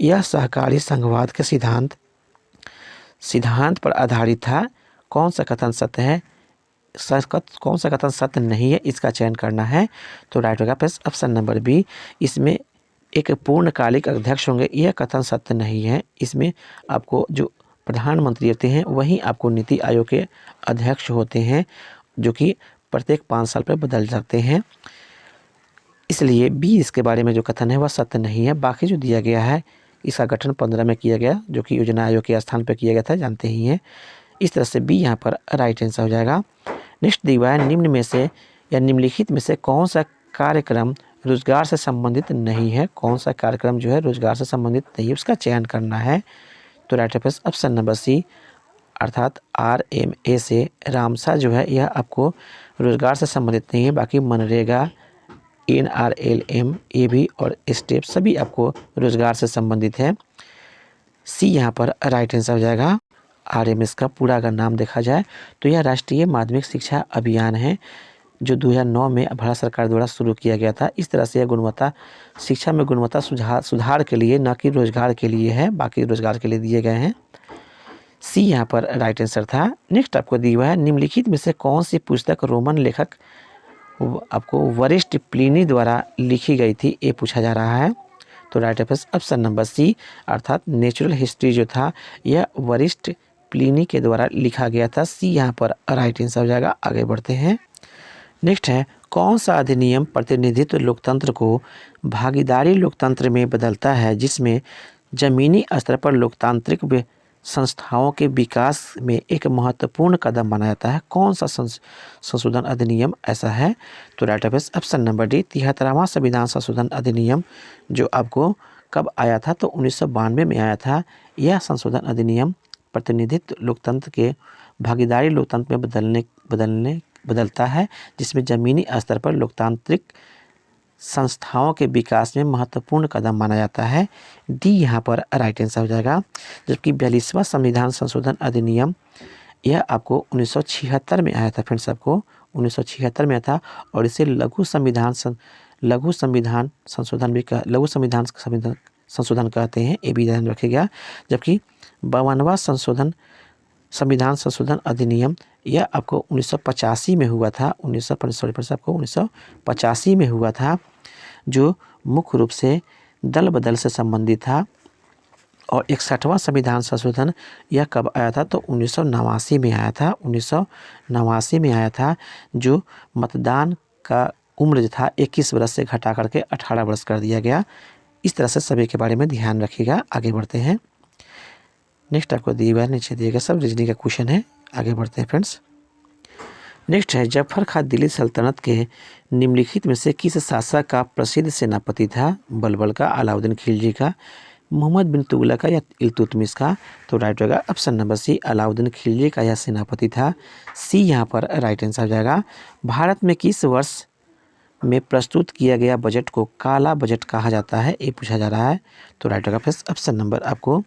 यह सहकारी संघवाद के सिद्धांत पर आधारित था। कौन सा कथन सत्य है, कौन सा कथन सत्य नहीं है इसका चयन करना है। तो राइट होगा प्लस ऑप्शन नंबर बी, इसमें एक पूर्णकालिक अध्यक्ष होंगे यह कथन सत्य नहीं है। इसमें आपको जो प्रधानमंत्री होते हैं वहीं आपको नीति आयोग के अध्यक्ष होते हैं जो कि प्रत्येक 5 साल पर बदल सकते हैं। इसलिए बी इसके बारे में जो कथन है वह सत्य नहीं है। बाकी जो दिया गया है इसका गठन 15 में किया गया जो कि योजना आयोग के स्थान पर किया गया था, जानते ही हैं। इस तरह से बी यहाँ पर राइट आंसर हो जाएगा। नेक्स्ट दिया है निम्न में से या निम्नलिखित में से कौन सा कार्यक्रम रोजगार से संबंधित नहीं है। कौन सा कार्यक्रम जो है रोजगार से संबंधित नहीं है उसका चयन करना है। तो राइट ऑप्शन नंबर सी, अर्थात RMA से रामसा जो है यह आपको रोजगार से संबंधित नहीं है। बाकी मनरेगा NRLM ये भी और स्टेप सभी आपको रोजगार से संबंधित है। सी यहाँ पर राइट आंसर हो जाएगा। RMS का पूरा अगर नाम देखा जाए तो यह राष्ट्रीय माध्यमिक शिक्षा अभियान है जो 2009 में भारत सरकार द्वारा शुरू किया गया था। इस तरह से यह गुणवत्ता शिक्षा में गुणवत्ता सुधार के लिए, न कि रोजगार के लिए है, बाकी रोजगार के लिए दिए गए हैं। सी यहाँ पर राइट आंसर था। नेक्स्ट आपको दिया हुआ है निम्नलिखित में से कौन सी पुस्तक रोमन लेखक आपको वरिष्ठ प्लिनी द्वारा लिखी गई थी, ये पूछा जा रहा है। तो राइट ऑप्शन नंबर सी अर्थात नेचुरल हिस्ट्री जो था यह वरिष्ठ प्लिनी के द्वारा लिखा गया था। सी यहाँ पर राइट आंसर हो जाएगा। आगे बढ़ते हैं। नेक्स्ट है कौन सा अधिनियम प्रतिनिधित्व लोकतंत्र को भागीदारी लोकतंत्र में बदलता है जिसमें जमीनी स्तर पर लोकतांत्रिक संस्थाओं के विकास में एक महत्वपूर्ण कदम माना जाता है। कौन सा संशोधन अधिनियम ऐसा है? तो राइट ऑप्शन नंबर डी 73वां संविधान संशोधन अधिनियम जो आपको कब आया था? तो 1992 में आया था। यह संशोधन अधिनियम प्रतिनिधित्व लोकतंत्र के भागीदारी लोकतंत्र में बदलता है जिसमें जमीनी स्तर पर लोकतांत्रिक संस्थाओं के विकास में महत्वपूर्ण कदम माना जाता है। डी यहाँ पर राइट आंसर हो जाएगा। जबकि 42वां संविधान संशोधन अधिनियम यह आपको 1976 में आया था। फ्रेंड्स आपको 1976 में आया था और इसे लघु संविधान संशोधन कहते हैं, ये भी ध्यान रखिएगा। जबकि 52वां संविधान संशोधन अधिनियम यह आपको 1985 में हुआ था। 1985 में हुआ था जो मुख्य रूप से दल बदल से संबंधित था। और 61वां संविधान संशोधन यह कब आया था? तो 1989 में आया था। 1989 में आया था जो मतदान का उम्र जो था 21 वर्ष से घटा करके 18 वर्ष कर दिया गया। इस तरह से सभी के बारे में ध्यान रखिएगा। आगे बढ़ते हैं। नेक्स्ट आपको दिए हुआ नीचे दिए गए सब रीजनिंग का क्वेश्चन है। आगे बढ़ते हैं फ्रेंड्स। नेक्स्ट है जफर खान दिल्ली सल्तनत के निम्नलिखित में से किस शासक का प्रसिद्ध सेनापति था? बलबल का, अलाउद्दीन खिलजी का, मोहम्मद बिन तुगलक का या इल्तुतमिश का? तो राइट होगा option number C Alauddin Khilji का यह सेनापति था। सी यहाँ पर राइट आंसर हो जाएगा। भारत में किस वर्ष में प्रस्तुत किया गया बजट को काला बजट कहा जाता है, ये पूछा जा रहा है। तो राइट होगा फ्रेंड्स ऑप्शन नंबर आपको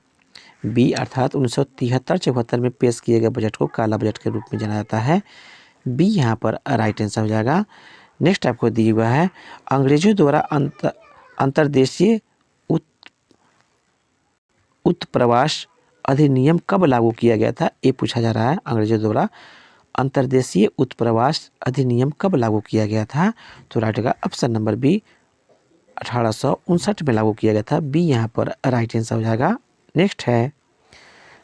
बी अर्थात 1973-74 में पेश किए गए बजट को काला बजट के रूप में जाना जाता है। बी यहाँ पर राइट आंसर हो जाएगा। नेक्स्ट आपको दिया हुआ है अंग्रेजों द्वारा अंतर्देशीय उत्प्रवास अधिनियम कब लागू किया गया था, ये पूछा जा रहा है। अंग्रेजों द्वारा अंतर्देशीय उत्प्रवास अधिनियम कब लागू किया गया था? तो राइट होगा ऑप्शन नंबर बी 1859 में लागू किया गया था। बी यहाँ पर राइट आंसर हो जाएगा। नेक्स्ट है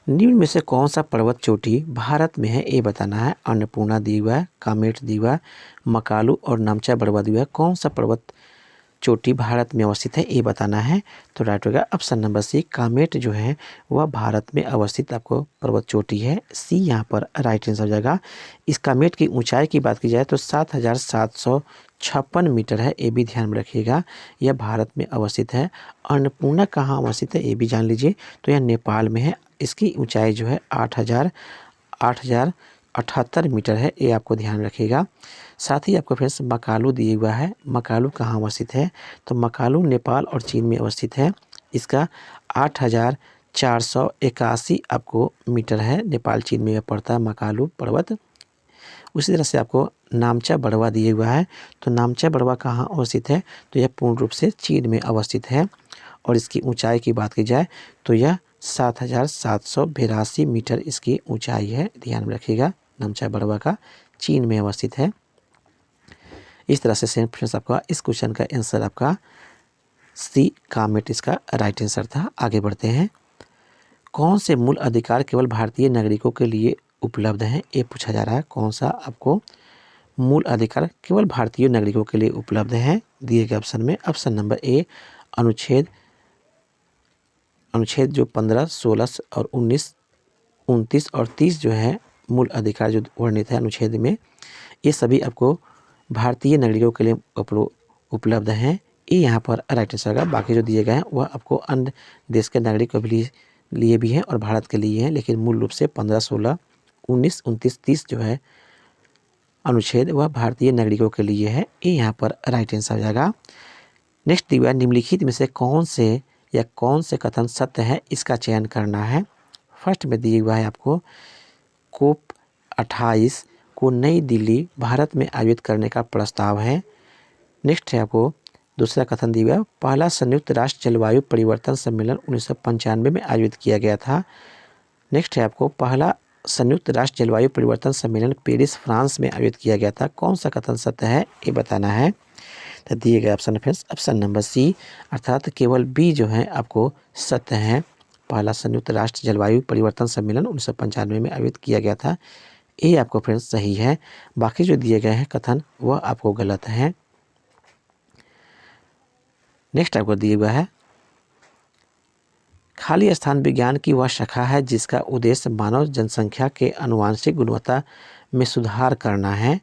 निम्न में से कौन सा पर्वत चोटी भारत में है, ये बताना है। अन्नपूर्णा दी हुआ है, कामेट दी हुआ है, मकालू और नामचा बड़वा दी हुआ है। कौन सा पर्वत चोटी भारत में अवस्थित है, ये बताना है। तो राइट होगा ऑप्शन नंबर सी कामेट जो है वह भारत में अवस्थित आपको पर्वत चोटी है। सी यहाँ पर राइट आंसर हो जाएगा। इस कामेट की ऊंचाई की बात की जाए तो 7756 मीटर है, ये भी ध्यान में रखिएगा। यह भारत में अवस्थित है। अन्नपूर्णा कहाँ अवस्थित है, ये भी जान लीजिए। तो यह नेपाल में है। इसकी ऊंचाई जो है 8078 मीटर है, ये आपको ध्यान रखिएगा। साथ ही आपको फ्रेंड्स मकालू दिया हुआ है। मकालू कहाँ अवस्थित है? तो मकालू नेपाल और चीन में अवस्थित है। इसका 8481 आपको मीटर है। नेपाल चीन में पड़ता है मकालू पर्वत। उसी तरह से आपको नामचा बड़वा दिया हुआ है। तो नामचा बड़वा कहाँ अवस्थित है? तो यह पूर्ण रूप से चीन में अवस्थित है। और इसकी ऊंचाई की बात की जाए तो यह 7782 मीटर इसकी ऊंचाई है। ध्यान में रखिएगा। नामचा बड़वा का चीन में अवस्थित है। इस तरह से फ्रेंड्स आपका इस क्वेश्चन का आंसर आपका सी कामेट इसका राइट आंसर था। आगे बढ़ते हैं। कौन से मूल अधिकार केवल भारतीय नागरिकों के लिए उपलब्ध हैं, ये पूछा जा रहा है। कौन सा आपको मूल अधिकार केवल भारतीय नागरिकों के लिए उपलब्ध है? दिए गए ऑप्शन में ऑप्शन नंबर ए अनुच्छेद जो 15, 16 और 19, 29 और 30 जो है मूल अधिकार जो वर्णित है अनुच्छेद में, ये सभी आपको भारतीय नागरिकों के लिए उपलब्ध हैं। ये यहाँ पर राइट आंसर होगा। बाकी जो दिए गए हैं वह आपको अन्य देश के नागरिकों के लिए भी हैं और भारत के लिए हैं, लेकिन मूल रूप से 15, 16, 19, 29, 30 जो है अनुच्छेद वह भारतीय नागरिकों के लिए है। ये यहाँ पर राइट आंसर हो जाएगा। नेक्स्ट दिया हुआ है, निम्नलिखित में से कौन से कथन सत्य है, इसका चयन करना है। फर्स्ट में दिया हुआ है आपको कोप 28 को नई दिल्ली भारत में आयोजित करने का प्रस्ताव है। नेक्स्ट है आपको दूसरा कथन दिया हुआ है, पहला संयुक्त राष्ट्र जलवायु परिवर्तन सम्मेलन 1995 में आयोजित किया गया था। नेक्स्ट है आपको पहला संयुक्त राष्ट्र जलवायु परिवर्तन सम्मेलन पेरिस फ्रांस में आयोजित किया गया था। कौन सा कथन सत्य है ये बताना है। तो दिए गए option friends option number C अर्थात केवल बी जो है आपको सत्य है। पहला संयुक्त राष्ट्र जलवायु परिवर्तन सम्मेलन 1995 में आयोजित किया गया था, ये आपको फ्रेंड्स सही है। बाकी जो दिए गए हैं कथन वह आपको गलत है। नेक्स्ट आपको दिया हुआ है खाली स्थान विज्ञान की वह शाखा है जिसका उद्देश्य मानव जनसंख्या के आनुवंशिक गुणवत्ता में सुधार करना है।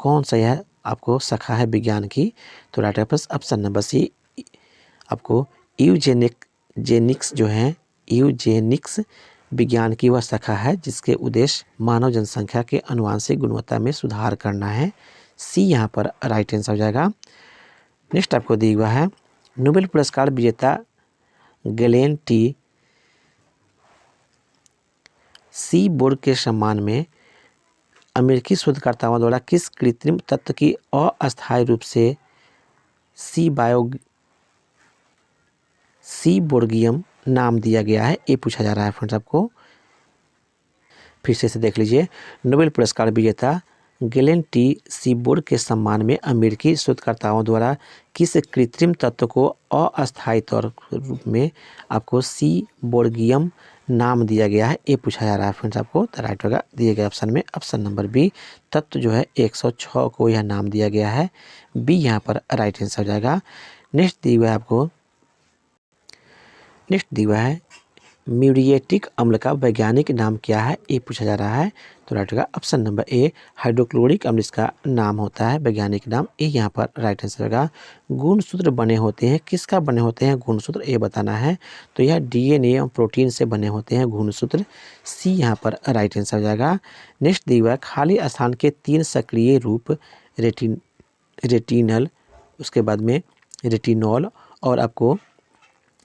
कौन सा यह आपको शाखा है विज्ञान की। तो right answer option number C आपको यूजेनिक्स जो है यूजेनिक्स विज्ञान की वह शाखा है जिसके उद्देश्य मानव जनसंख्या के आनुवंशिक गुणवत्ता में सुधार करना है। सी यहाँ पर राइट आंसर हो जाएगा। नेक्स्ट आपको दिया हुआ है नोबेल पुरस्कार विजेता गैलेन टी सीबोर्ग के सम्मान में अमेरिकी शोधकर्ताओं द्वारा किस कृत्रिम तत्व की अस्थायी रूप से सीबोर्गियम नाम दिया गया है, ये पूछा जा रहा है फ्रेंड्स आपको। फिर से देख लीजिए, नोबेल पुरस्कार विजेता गैलेन टी सीबोर्ग के सम्मान में अमेरिकी शोधकर्ताओं द्वारा किस कृत्रिम तत्व को अस्थायी तौर रूप में आपको सीबोर्गियम नाम दिया गया है, ये पूछा जा रहा है फ्रेंड्स आपको। तो राइट होगा दिए गए ऑप्शन में ऑप्शन नंबर बी तत्व जो है 106 को यह नाम दिया गया है। बी यहाँ पर राइट आंसर हो जाएगा। नेक्स्ट दिया हुआ है आपको म्यूरिएटिक अम्ल का वैज्ञानिक नाम क्या है, ये पूछा जा रहा है। तो राइट होगा ऑप्शन नंबर ए हाइड्रोक्लोरिक अम्ल इसका नाम होता है वैज्ञानिक नाम, ये यहाँ पर राइट आंसर होगा। गुणसूत्र बने होते हैं, किसका बने होते हैं गुणसूत्र, ये बताना है। तो यह डीएनए और प्रोटीन से बने होते हैं गुणसूत्र। सी यहाँ पर राइट आंसर हो जाएगा। नेक्स्ट दिया हुआ खाली स्थान के 3 सक्रिय रूप रेटिनल, उसके बाद में रेटिनॉल और आपको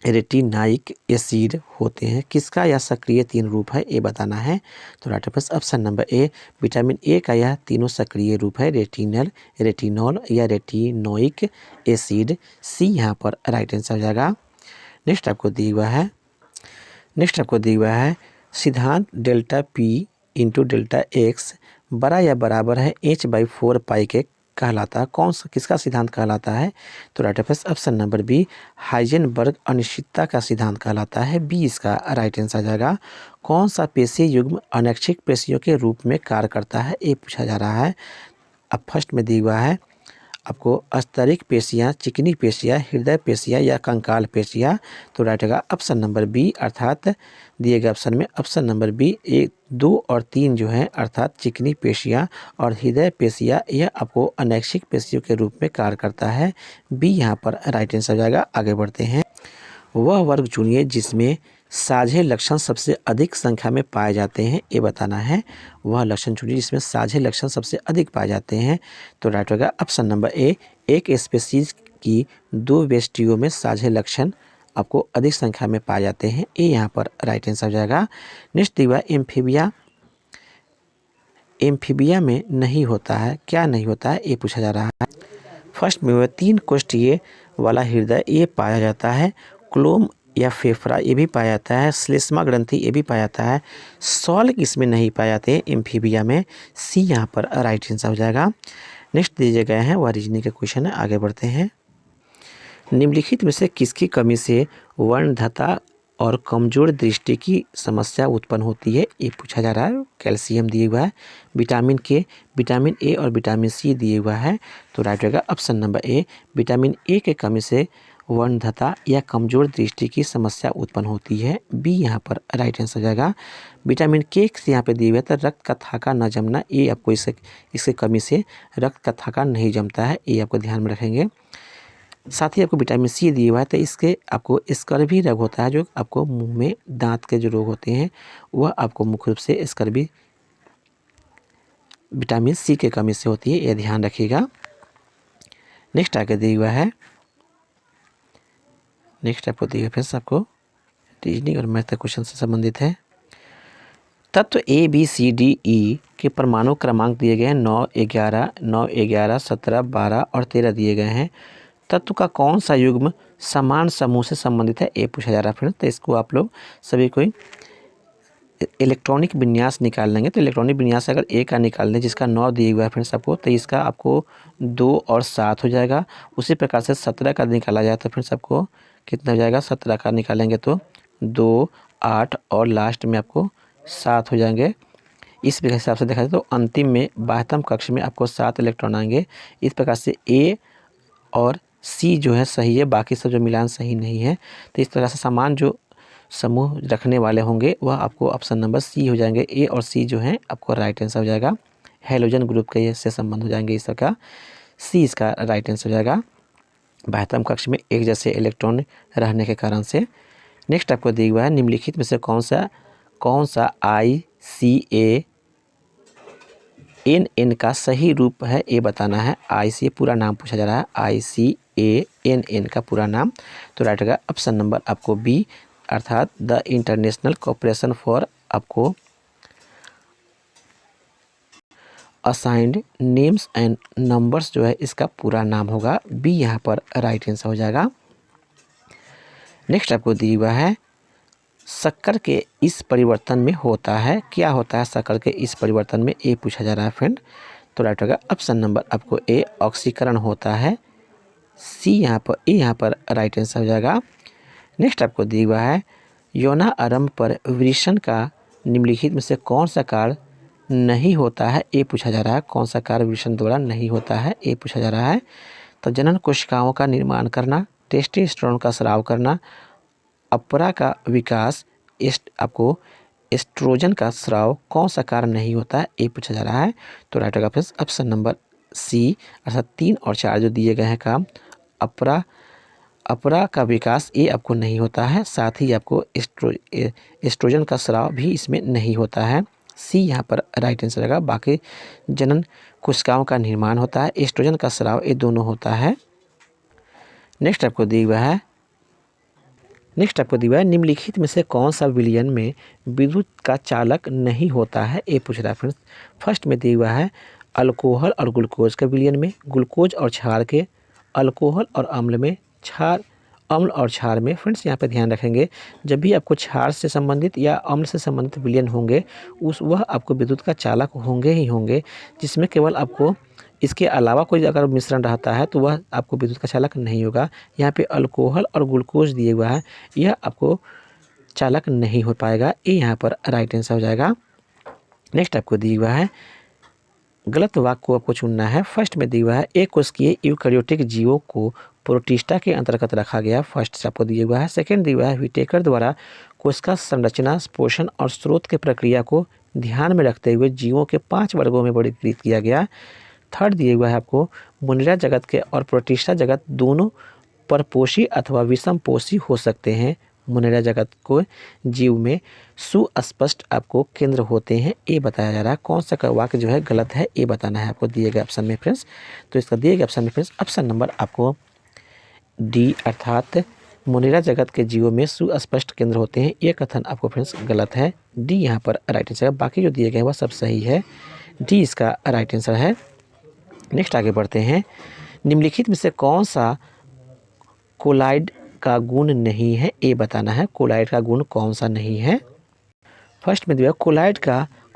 रेटिनाइक एसिड होते हैं, किसका यह सक्रिय 3 रूप है ये बताना है। तो right answer option number A vitamin A का यह तीनों सक्रिय रूप है रेटिनल, रेटिनॉल या रेटिनोइक एसिड। सी यहाँ पर राइट आंसर हो जाएगा। नेक्स्ट आपको दिया हुआ है सिद्धांत delta P into delta x बड़ा या बराबर है h/4 पाई के कहलाता है। कौन सा किसका सिद्धांत कहलाता है। तो right answer option number B Heisenberg अनिश्चितता का सिद्धांत कहलाता है। बी इसका राइट आंसर आ जाएगा। कौन सा पेशी युग्म अनैच्छिक पेशियों के रूप में कार्य करता है, ये पूछा जा रहा है। अब फर्स्ट में दिया हुआ है आपको स्तरिक पेशियाँ, चिकनी पेशियाँ, हृदय पेशियाँ या कंकाल पेशियाँ। तो राइट होगा ऑप्शन नंबर बी अर्थात दिए गए ऑप्शन में ऑप्शन नंबर बी 1, 2 और 3 जो है अर्थात चिकनी पेशियाँ और हृदय पेशियाँ यह आपको अनैच्छिक पेशियों के रूप में कार्य करता है। बी यहाँ पर राइट आंसर हो जाएगा। आगे बढ़ते हैं। वह वर्ग चुनिए जिसमें साझे लक्षण सबसे अधिक संख्या में पाए जाते हैं, ये बताना है। वह लक्षण चुनिए जिसमें साझे लक्षण सबसे अधिक पाए जाते हैं। तो राइट होगा ऑप्शन नंबर ए एक स्पीशीज की 2 व्यष्टियों में साझे लक्षण आपको अधिक संख्या में पाए जाते हैं, ये यहाँ पर राइट आंसर हो जाएगा। नेक्स्ट दिया एम्फीबिया में नहीं होता है, क्या नहीं होता है ये पूछा जा रहा है। फर्स्ट में वह 3 कोष्ठीय वाला हृदय ये पाया जाता है। क्लोम या फेफड़ा ये भी पाया जाता है। श्लेष्मा ग्रंथि ये भी पाया जाता है। सॉल्क इसमें नहीं पाए जाते एम्फीबिया में। सी यहाँ पर राइट आंसर हो जाएगा। नेक्स्ट दिए गए हैं वह रीजनिंग के क्वेश्चन है। आगे बढ़ते हैं। निम्नलिखित में से किसकी कमी से वर्णधता और कमजोर दृष्टि की समस्या उत्पन्न होती है, ये पूछा जा रहा है। कैल्शियम दिए हुआ है, विटामिन के, विटामिन ए और विटामिन सी दिए हुआ है। तो राइट होगा option number A vitamin A के कमी से वर्णधता या कमजोर दृष्टि की समस्या उत्पन्न होती है। बी यहाँ पर राइट आंसर हो जाएगा। विटामिन के यहाँ पे दिए हुए तो रक्त का थाका न जमना, ये आपको इसके कमी से रक्त का थाका नहीं जमता है, ये आपको ध्यान में रखेंगे। साथ ही आपको विटामिन सी दिया हुआ है तो इसके आपको स्कर्वी रोग होता है, जो आपको मुंह में दांत के जो रोग होते हैं वह आपको मुख्य रूप से स्कर्वी विटामिन सी की कमी से होती है, ये ध्यान रखिएगा। नेक्स्ट आगे दिया हुआ है, नेक्स्ट आपको दिया फ्रेंड्स आपको रीजनिंग और मैथ के क्वेश्चन से संबंधित है। तत्व A B C D E के परमाणु क्रमांक दिए गए हैं 9, 11, 9, 11, 17, 12 और 13 दिए गए हैं। तत्व का कौन सा युग्म समान समूह से संबंधित है, ये पूछा जा रहा है फ्रेंड्स। तो इसको आप लोग सभी कोई इलेक्ट्रॉनिक विन्यास निकाल लेंगे। तो इलेक्ट्रॉनिक विन्यास अगर ए का निकाल लें जिसका 9 दिया हुआ है फ्रेंड्स आपको, तो इसका आपको 2 और 7 हो जाएगा। उसी प्रकार से 17 का निकाला जाए तो फ्रेंड्स आपको कितना हो जाएगा, 17 का निकालेंगे तो 2, 8 और लास्ट में आपको 7 हो जाएंगे। इस हिसाब से देखा जाए तो अंतिम में 12वें कक्ष में आपको 7 इलेक्ट्रॉन आएंगे। इस प्रकार से ए और सी जो है सही है, बाकी सब जो मिलान सही नहीं है। तो इस तरह से समान जो समूह रखने वाले होंगे वह आपको ऑप्शन नंबर सी हो जाएंगे। ए और सी जो है आपको राइट आंसर हो जाएगा। हेलोजन ग्रुप के से संबंध हो जाएंगे इसका, सी इसका राइट आंसर हो जाएगा 12वें कक्ष में एक जैसे इलेक्ट्रॉन रहने के कारण से। नेक्स्ट आपको दिया हुआ है निम्नलिखित में से कौन सा ICANN का सही रूप है, ये बताना है। ICA पूरा नाम पूछा जा रहा है, ICANN का पूरा नाम। तो राइट होगा ऑप्शन नंबर आपको बी, अर्थात द इंटरनेशनल कॉर्पोरेशन फॉर आपको असाइंड नेम्स एंड नंबर्स जो है इसका पूरा नाम होगा बी, यहाँ पर राइट आंसर हो जाएगा। नेक्स्ट आपको दिया हुआ है शक्कर के इस परिवर्तन में होता है, क्या होता है शक्कर के इस परिवर्तन में, ए पूछा जा रहा है फ्रेंड। तो राइट होगा ऑप्शन नंबर आपको ए, ऑक्सीकरण होता है। सी यहाँ पर, ए यहाँ पर राइट आंसर हो जाएगा। नेक्स्ट आपको दिया हुआ है यौना आरंभ पर विवृषण का निम्नलिखित में से कौन सा कार्य नहीं होता है, ए पूछा जा रहा है। कौन सा कार्य विवृषण द्वारा नहीं होता है, ए पूछा जा रहा है। तो जनन कोशिकाओं का निर्माण करना, टेस्टोस्टेरोन का स्राव करना, अपरा का विकास, आपको एस्ट्रोजन का स्राव, कौन सा कार्य नहीं होता है, ए पूछा जा रहा है। तो राइट होगा फ्रेंड्स ऑप्शन नंबर सी, अर्थात 3 और 4 जो दिए गए हैं काम, अपरा का विकास ये आपको नहीं होता है, साथ ही आपको एस्ट्रोजन का स्राव भी इसमें नहीं होता है। सी यहाँ पर राइट आंसर रहेगा। बाकी जनन कोशिकाओं का निर्माण होता है, एस्ट्रोजन का स्राव ये दोनों होता है। नेक्स्ट आपको दिया हुआ है निम्नलिखित में से कौन सा विलयन में विद्युत का चालक नहीं होता है, ये पूछ रहा है फ्रेंड्स। फर्स्ट में दिया हुआ है अल्कोहल और ग्लूकोज के विलयन में, ग्लूकोज और क्षार के, अल्कोहल और अम्ल में, अम्ल और क्षार में। फ्रेंड्स यहाँ पे ध्यान रखेंगे जब भी आपको क्षार से संबंधित या अम्ल से संबंधित विलयन होंगे वह आपको विद्युत का चालक होंगे ही होंगे, जिसमें केवल आपको इसके अलावा कोई अगर मिश्रण रहता है तो वह आपको विद्युत का चालक नहीं होगा। यहाँ पे अल्कोहल और ग्लूकोज दिए हुआ है, यह आपको चालक नहीं हो पाएगा, ये यहाँ पर राइट आंसर हो जाएगा। नेक्स्ट आपको दिया हुआ है गलत वाक्य को आपको चुनना है। फर्स्ट में दिया हुआ है एक कोशिकीय यूकैरियोटिक जीवों को प्रोटिस्टा के अंतर्गत रखा गया, फर्स्ट से आपको दिया हुआ है। सेकंड दिया हुआ है विटेकर द्वारा कोशिका संरचना, पोषण और स्रोत के प्रक्रिया को ध्यान में रखते हुए जीवों के 5 वर्गों में वर्गीकृत किया गया। थर्ड दिया हुआ है आपको मुनिरा जगत के और प्रोटिस्टा जगत दोनों परपोषी अथवा विषमपोषी हो सकते हैं। मुनिरा जगत को जीव में सुस्पष्ट आपको केंद्र होते हैं, ये बताया जा रहा है। कौन सा वाक्य जो है गलत है ये बताना है आपको दिए गए ऑप्शन में फ्रेंड्स। तो इसका दिए गए ऑप्शन में फ्रेंड्स ऑप्शन नंबर आपको डी, अर्थात मुनिरा जगत के जीवों में सुस्पष्ट केंद्र होते हैं, ये कथन आपको फ्रेंड्स गलत है। डी यहाँ पर राइट आंसर है, बाकी जो दिए गए वह सब सही है, डी इसका राइट आंसर है। नेक्स्ट आगे बढ़ते हैं निम्नलिखित में से कौन सा कोलाइड का गुण नहीं है, ये बताना है। कोलाइड का गुण कौन सा नहीं है। फर्स्ट में दिया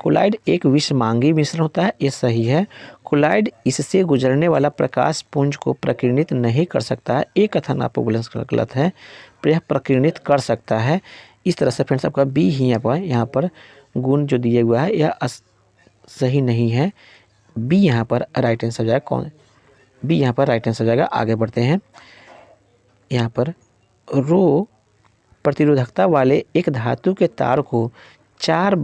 कोलाइड एक विषमांगी मिश्रण होता है, ये सही है। कोलाइड इससे गुजरने वाला प्रकाश पुंज को प्रकीर्णित नहीं कर सकता है, ये कथन आपको गलत है, यह प्रकीर्णित कर सकता है। इस तरह से फ्रेंड्स आपका बी ही यहाँ पर गुण जो दिया हुआ है यह सही नहीं है, बी यहाँ पर राइट आंसर हो जाएगा। बी यहाँ पर राइट आंसर हो जाएगा। आगे बढ़ते हैं, यहाँ पर रो प्रतिरोधकता वाले एक धातु के तार को 4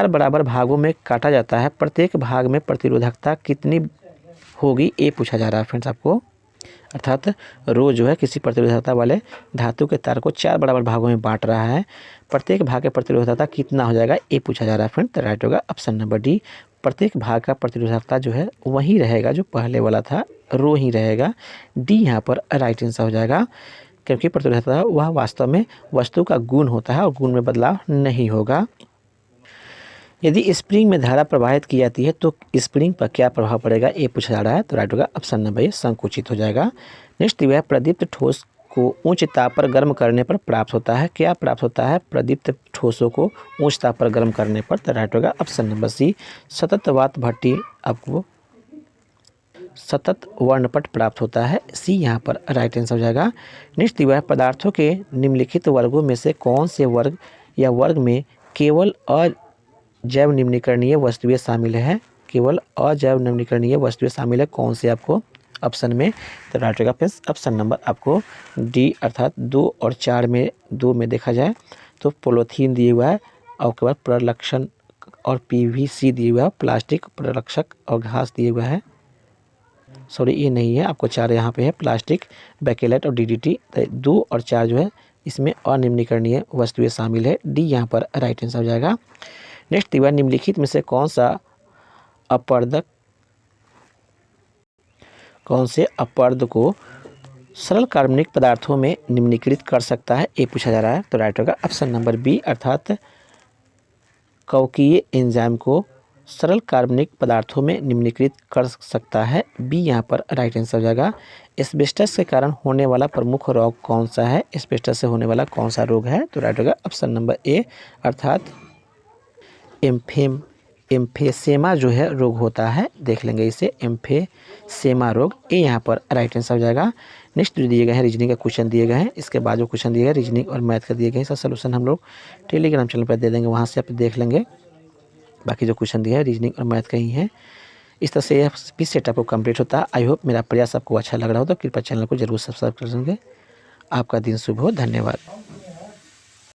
बराबर भागों में काटा जाता है, प्रत्येक भाग में प्रतिरोधकता कितनी होगी, ये पूछा जा रहा है फ्रेंड्स आपको। अर्थात रो जो है किसी प्रतिरोधकता वाले धातु के तार को 4 बराबर भागों में बांट रहा है, प्रत्येक भाग के प्रतिरोधकता कितना हो जाएगा, ये पूछा जा रहा है फ्रेंड। तो राइट होगा ऑप्शन नंबर डी, प्रत्येक भाग का प्रतिरोधकता जो है वही रहेगा जो पहले वाला था, रो ही रहेगा। डी यहाँ पर राइट आंसर हो जाएगा, क्योंकि प्रतिरोधकता वह वास्तव में वस्तु का गुण होता है और गुण में बदलाव नहीं होगा। यदि स्प्रिंग में धारा प्रवाहित की जाती है तो स्प्रिंग पर क्या प्रभाव पड़ेगा, ये पूछा जा रहा है। तो राइट होगा ऑप्शन नंबर ए, संकुचित हो जाएगा। नेक्स्ट वह प्रदीप्त ठोस को उच्च ताप पर गर्म करने पर प्राप्त होता है। क्या प्राप्त होता है प्रदीप्त ठोसों को उच्च ताप पर गर्म करने पर? तो राइट होगा ऑप्शन नंबर सी, सतत वात भट्टी आपको सतत वर्णपट प्राप्त होता है। सी यहाँ पर राइट आंसर हो जाएगा। नेक्स्ट वह पदार्थों के निम्नलिखित वर्गों में से कौन से वर्ग या वर्ग में केवल अजैव निम्नीकरणीय वस्तुएं शामिल है? केवल अजैव निम्नीकरणीय वस्तुएं शामिल है, कौन से आपको ऑप्शन में? तो राइट होगा फ्रेंड्स ऑप्शन नंबर आपको डी, अर्थात 2 और 4 में 2 में देखा जाए तो पॉलीथीन दिए हुआ है और उसके बाद प्रलक्षण और पीवीसी दिए हुआ है, प्लास्टिक, प्रलक्षक और घास दिए हुआ है। सॉरी ये नहीं है, आपको 4 यहाँ पे है, प्लास्टिक, बैकेलेट और डीडीटी। तो 2 और 4 जो है इसमें अनिम्नीकरणीय वस्तुएं शामिल है। डी यहाँ पर राइट आंसर हो जाएगा। नेक्स्ट दीवार निम्नलिखित में से कौन से अपवर्द को सरल कार्बनिक पदार्थों में निम्नीकृत कर सकता है, ये पूछा जा रहा है। तो राइट होगा ऑप्शन नंबर बी, अर्थात कवकीय एंजाइम को सरल कार्बनिक पदार्थों में निम्नीकृत कर सकता है। बी यहाँ पर राइट आंसर हो जाएगा। एस्बेस्टस के कारण होने वाला प्रमुख रोग कौन सा है? एस्बेस्टस से होने वाला कौन सा रोग है? तो राइट होगा ऑप्शन नंबर ए, अर्थात एम्फेसेमा जो है रोग होता है, देख लेंगे इसे, एम्फेसेमा रोग। ये यहाँ पर राइट आंसर हो जाएगा। नेक्स्ट जो दिए गए हैं रीजनिंग का क्वेश्चन दिए गए हैं, इसके बाद जो क्वेश्चन दिए गए रीजनिंग और मैथ का दिए गए हैं, इसका सोल्यूशन हम लोग टेलीग्राम चैनल पर दे देंगे, वहाँ से आप देख लेंगे। बाकी जो क्वेश्चन दिया है रीजनिंग और मैथ का ही है। इस तरह से यह भी सेटअप को कंप्लीट होता है। आई होप मेरा प्रयास आपको अच्छा लग रहा हो तो कृपया चैनल को जरूर सब्सक्राइब कर देंगे। आपका दिन शुभ हो, धन्यवाद।